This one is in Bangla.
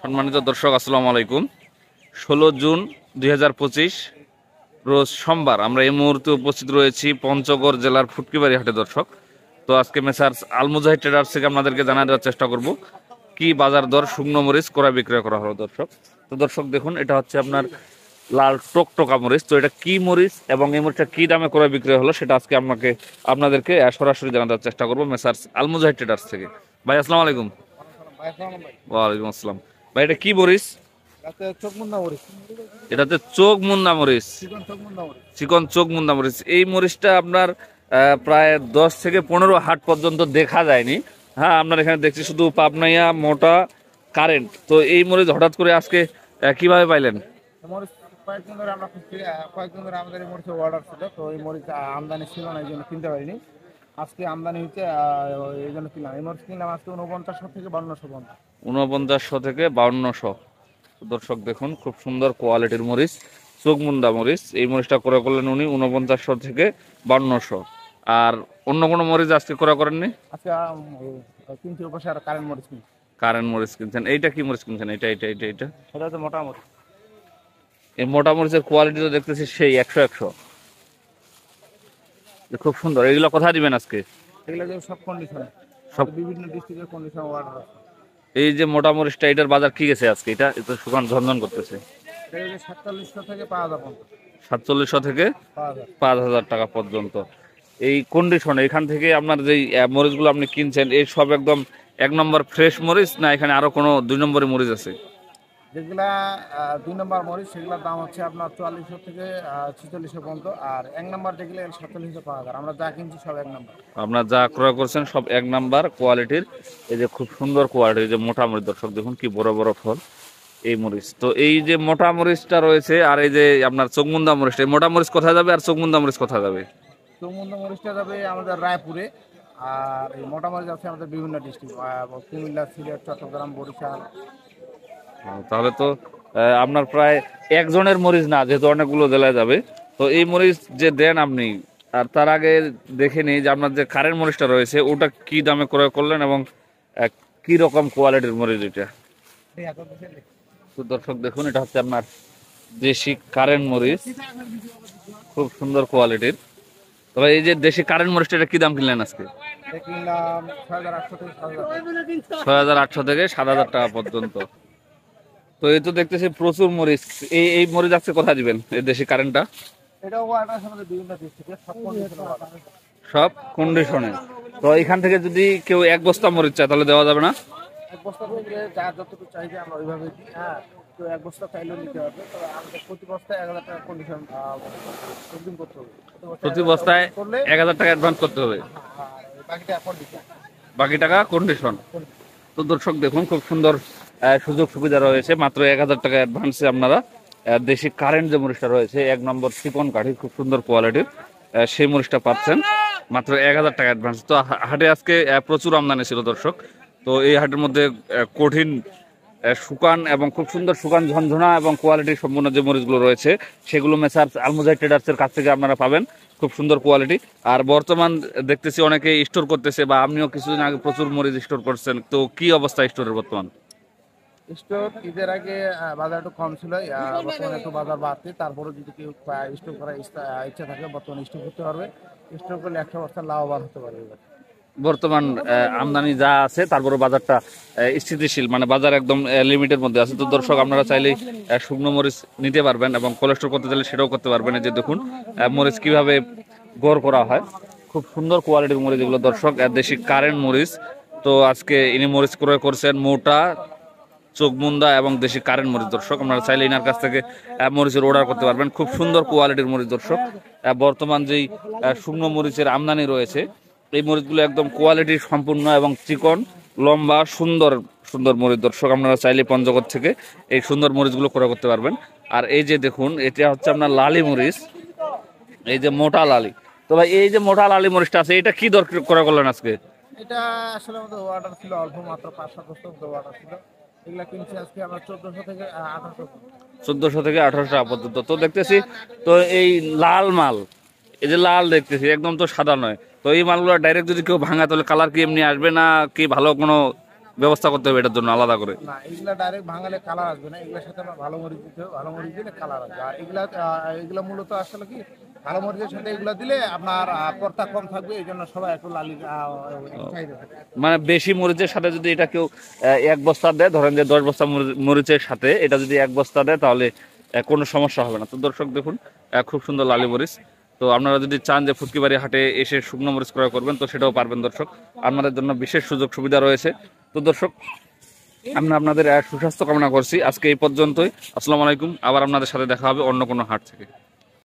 সম্মানিত দর্শক আসসালামু আলাইকুম। 16 জুন 2025 রোজ সোমবার আমরা এই মুহূর্তে উপস্থিত রয়েছি পঞ্চগড় জেলার ফুটকিবাড়ি হাটে দর্শক। তো আজকে মেসার্স আল মুজাহিদ ট্রেডার্স থেকে আপনাদেরকে জানিয়ে দেওয়ার চেষ্টা করব কি বাজার দর শুকনো মরিচ ক্রয় বিক্রয় করা হলো দর্শক। তো দর্শক দেখুন, এটা হচ্ছে আপনার লাল টকটকা মরিচ। তো এটা কি মরিচ এবং এই মরিচটা কি দামে ক্রয় বিক্রয় হলো সেটা আজকে আপনাদেরকে সরাসরি জানাতে চেষ্টা করবো মেসার্স আল মুজাহিদ ট্রেডার্স থেকে। ভাই আসসালামু আলাইকুম। ওয়ালাইকুম আসসালাম। ভাই এটা কি মরিচ? এটাতে চোখ মুন্দা মরিচ, চিকন চোখ মুন্দা মরিচ। এই মরিচটা আপনার প্রায় 10 থেকে 15 হাট পর্যন্ত দেখা যায়নি। হ্যাঁ, আপনার এখানে দেখছি শুধু পাবনাইয়া, মোটা, কারেন্ট। তো এই মরিচ হঠাৎ করে আজকে কিভাবে পাইলেন? কয়েকদিন ধরে আমাদের এই মরিচের অর্ডার ছিল, তো এই মরিচ আমদানি ছিল না, এই জন্য কিনতে পারিনি। আজকে আমদানি হচ্ছে, এই জন্য কিনলাম। এই মরিচ কিনলাম আজকে 4900 থেকে 5200 পর্যন্ত। 4900 থেকে 5200। দর্শক দেখুন, খুব সুন্দর কোয়ালিটির মরিচ, চোখমুন্দা মরিচ। এই মরিচটা ক্রয় করলেন উনি 4900 থেকে 5200। আর অন্য কোনো মরিচ আজকে ক্রয় করেননি? আজকে কিনছি ওপাশে আর কারেন্ট মরিচ কিনছি। কারেন্ট মরিচ কিনছেন। এইটা কি মরিচ কিনছেন? এটা এটা এটা এটা সেটা হচ্ছে মোটা মরিচ। এই মোটা মরিচের কোয়ালিটি তো দেখতেছি সেই 100 খুব সুন্দর। এগুলো কোথায় দিবেন আজকে? এগুলো যে সব কন্ডিশনে, সব বিভিন্ন ডিস্ট্রিক্টের কন্ডিশন অর্ডার আছে। এই যে মোটা মরিচটা, এটার বাজার কি গেছে আজকে? এটা তো শুকান ঝনঝন করতেছে। 4700 থেকে 5000 পর্যন্ত। 4700 থেকে 5000 টাকা পর্যন্ত এই কন্ডিশনে। এখান থেকে আপনার যেই মরিচগুলো আপনি কিনছেন, এই সব একদম 1 নম্বর ফ্রেশ মরিচ, না এখানে আরো কোনো 2 নম্বরের মরিচ আছে? যেগুলা 2 নম্বর মরিচ সেগুলোর দাম হচ্ছে আপনার 4400 থেকে 4600 পর্যন্ত। আর 1 নম্বর যেগুলো 4700 5000। আমরা যা কিনছি সব 1 নম্বর। আপনার যা ক্রয় করছেন সব 1 নাম্বার কোয়ালিটির। এই যে খুব সুন্দর কোয়ালিটির যে মোটা মরিচ দর্শক দেখুন, কি বড় বড় ফল এই মরিচ। তো এই যে মোটা মরিচটা রয়েছে আর এই যে আপনার চোখমুন্দা মরিচটা, এই মোটা মরিচ কোথায় যাবে আর চোখমুন্দা মরিচ কোথায় যাবে? চৌমুন্দা মরিচটা যাবে আমাদের রায়পুরে। আর এই মোটা মরিচ আছে আমাদের বিভিন্ন ডিস্ট্রিক্ট, কুমিল্লা, সিলেট, চট্টগ্রাম, বরিশাল। তাহলে তো আপনার প্রায় একজনের মরিচ না, যেহেতু অনেকগুলো জেলায় যাবে। তো এই মরিচ যে দেন আপনি, আর তার আগে দেখে নিই যে আপনার যে কারেন্ট মরিচটা রয়েছে ওটা কি দামে ক্রয় করলেন এবং কি রকম কোয়ালিটির মরিচ এটা। তো দর্শক দেখুন, এটা হচ্ছে আপনার দেশি কারেন্ট মরিচ, খুব সুন্দর কোয়ালিটির। তবে এই যে দেশি কারেন্ট মরিচটা, এটা কি দাম কিনলেন আজকে? কিনলাম 6800 থেকে 7000। 6800 থেকে 7000 টাকা পর্যন্ত। তো এই তো দেখতেছি প্রচুর মরিচ। এই এই মরিচ আজকে কোথায় দিবেন এই দেশি কারেন্টটা? এটাও অর্ডার আছে আমাদের বিভিন্ন ডিস্ট্রিক্টে, সব কন্ডিশনে অর্ডার। সব কন্ডিশনে। তো এখান থেকে যদি কেউ 1 বস্তা মরিচ চায় তাহলে দেওয়া যাবে না? 1 বস্তা থেকে যার যতটুকু চাইবে আমরা ওইভাবে দিই। হ্যাঁ, তো 1 বস্তা চাইলেও নিতে হবে। তো আমাদের প্রতি বস্তায় 1000 টাকা কন্ডিশন বুকিং করতে হবে। প্রতি বস্তায় 1000 টাকা অ্যাডভান্স করতে হবে, আর বাকিটা কন্ডিশন। বাকি টাকা কন্ডিশন। তো দর্শক দেখুন, খুব সুন্দর সুযোগ সুবিধা রয়েছে। মাত্র 1000 টাকা অ্যাডভান্সে আপনারা দেশি কারেন্ট যে মরিচটা রয়েছে 1 নম্বর চিকন কাঠি, খুব সুন্দর কোয়ালিটির, সেই মরিচটা পাচ্ছেন মাত্র 1000 টাকা অ্যাডভান্স। তো হাটে আজকে প্রচুর আমদানি ছিল দর্শক। তো এই হাটের মধ্যে কঠিন শুকান এবং খুব সুন্দর শুকান ঝনঝনা এবং কোয়ালিটি সম্পূর্ণ যে মরিচগুলো রয়েছে সেগুলো মেসার্স আল মুজাহিদ ট্রেডার্সের কাছ থেকে আপনারা পাবেন, খুব সুন্দর কোয়ালিটি। আর বর্তমান দেখতেছি অনেকে স্টোর করতেছে, বা আপনিও কিছুদিন আগে প্রচুর মরিচ স্টোর করছেন। তো কি অবস্থা স্টোরের বর্তমান? স্টোর ঈদের আগে বাজার একটু কম ছিল, বর্তমানে একটু বাজার বাড়ছে। তারপরে যদি কেউ স্টোর করার ইচ্ছা থাকে বর্তমানে স্টোর করতে পারবে। স্টোর করলে 100 বস্তা লাভবান হতে পারবে। বর্তমান আমদানি যা আছে তারপরে বাজারটা স্থিতিশীল, মানে বাজার একদম লিমিটের মধ্যে আছে। তো দর্শক আপনারা চাইলেই শুকনো মরিচ নিতে পারবেন এবং কোলেস্টোর করতে চাইলে সেটাও করতে পারবেন। এই যে দেখুন মরিচ কিভাবে গড় করা হয়, খুব সুন্দর কোয়ালিটির মরিচ এগুলো দর্শক, দেশি কারেন্ট মরিচ। তো আজকে ইনি মরিচ ক্রয় করছেন মোটা, চোখমুন্দা এবং দেশি কারেন্ট মরিচ দর্শক। আপনারা চাইলে ইনার কাছ থেকে মরিচের অর্ডার করতে পারবেন, খুব সুন্দর কোয়ালিটির মরিচ দর্শক। বর্তমান যেই শুকনো মরিচের আমদানি রয়েছে, এই মরিচগুলো একদম কোয়ালিটি সম্পূর্ণ এবং চিকন, লম্বা, সুন্দর সুন্দর মরিচ দর্শক। আপনারা চাইলে পঞ্চগড় থেকে এই সুন্দর মরিচগুলো ক্রয় করতে পারবেন। আর এই যে দেখুন, এটা হচ্ছে আপনার লালি মরিচ, এই যে মোটা লালি। তো ভাই এই যে মোটা লালি মরিচটা আছে, এটা কি দর ক্রয় করলেন আজকে? এটা আসলে আমাদের অর্ডার ছিল অল্প, মাত্র 5-7 বস্তা অর্ডার ছিল। এগুলা কিনছি আজকে আমরা 1400 থেকে 1800। 1400 থেকে 1800 টাকা পর্যন্ত। তো দেখতেছি তো এই লাল মাল, এই যে লাল দেখতেছি একদম তো সাদা নয়। তো এই মালগুলো ডাইরেক্ট যদি কেউ ভাঙা তাহলে কালার কি এমনি আসবে, না কি ভালো কোনো ব্যবস্থা করতে হবে এটার জন্য আলাদা করে? না, এগুলা ডাইরেক্ট ভাঙালে কালার আসবে না, এগুলোর সাথে আমরা ভালো মরিচ দিতে হবে, ভালো মরিচ দিলে কালার আসবে। আর এগুলা মূলত আসলে কি, ভালো মরিচের সাথে এগুলা দিলে আপনার কর্তা কম থাকবে, এই জন্য সবাই একটু লালি চাহিদা থাকে। মানে বেশি মরিচের সাথে যদি এটা কেউ 1 বস্তা দেয়, ধরেন যে 10 বস্তা মরিচের সাথে এটা যদি 1 বস্তা দেয়, তাহলে কোনো সমস্যা হবে না। তো দর্শক দেখুন, খুব সুন্দর লালি মরিচ। তো আপনারা যদি চান যে ফুটকিবাড়ি হাটে এসে শুকনো মরিচ ক্রয় করবেন, তো সেটাও পারবেন দর্শক। আপনাদের জন্য বিশেষ সুযোগ সুবিধা রয়েছে। তো দর্শক, আমরা আপনাদের সুস্বাস্থ্য কামনা করছি। আজকে এই পর্যন্তই। আসসালামু আলাইকুম। আবার আপনাদের সাথে দেখা হবে অন্য কোনো হাট থেকে।